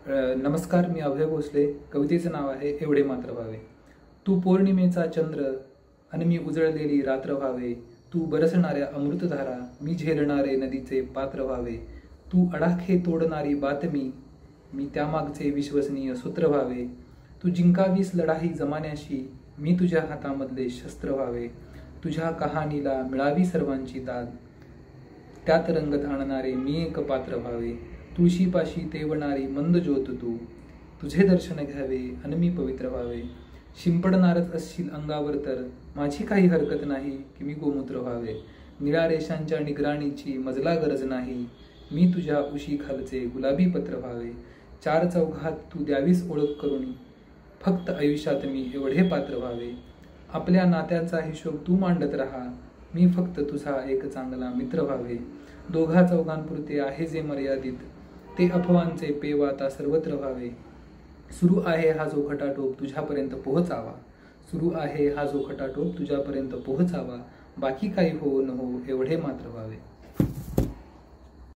नमस्कार, मी अभय भोसले. कवितेचं नाव आहे एवढे मात्र व्हावे. तू पौर्णिमेचा चंद्र आणि मी उजळलेली रात्र व्हावे. तू बरसणाऱ्या अमृतधारा, मी झेलणारे नदीचे पात्र व्हावे. तू अडाखे तोडणारी बातमी, मी त्यामागचे विश्वसनीय सूत्र व्हावे. तू जिंकावीस लढाई जमान्याशी, मी तुझ्या हातामधले शस्त्र व्हावे. तुझ्या कहाणीला मिळावी सर्वांची दाद, त्यात रंगत आणणारे मी एक पात्र व्हावे. तुळशीपाशी तेवणारी मंद ज्योत तू, तुझे दर्शन घ्यावे आणि मी पवित्र व्हावे. शिंपडणारच असशील अंगावर तर माझी काही हरकत नाही की मी गोमूत्र व्हावे. निळ्या रेषांच्या निगराणीची मजला गरज नाही, मी तुझ्या उशी खालचे गुलाबी पत्र व्हावे. चार चौघात तू द्यावीस ओळख करून, फक्त आयुष्यात मी एवढे पात्र व्हावे. आपल्या नात्याचा हिशोब तू मांडत राहा, मी फक्त तुझा एक चांगला मित्र व्हावे. दोघा चौघांपुरते आहे जे मर्यादित, ते अफवांचे पेव आता सर्वत्र व्हावे. सुरू आहे हा जो खटाटोप तुझ्यापर्यंत पोहोचावा, सुरू आहे हा जो खटाटोप तुझ्यापर्यंत पोहोचावा. बाकी काही हो न हो एवढे मात्र व्हावे.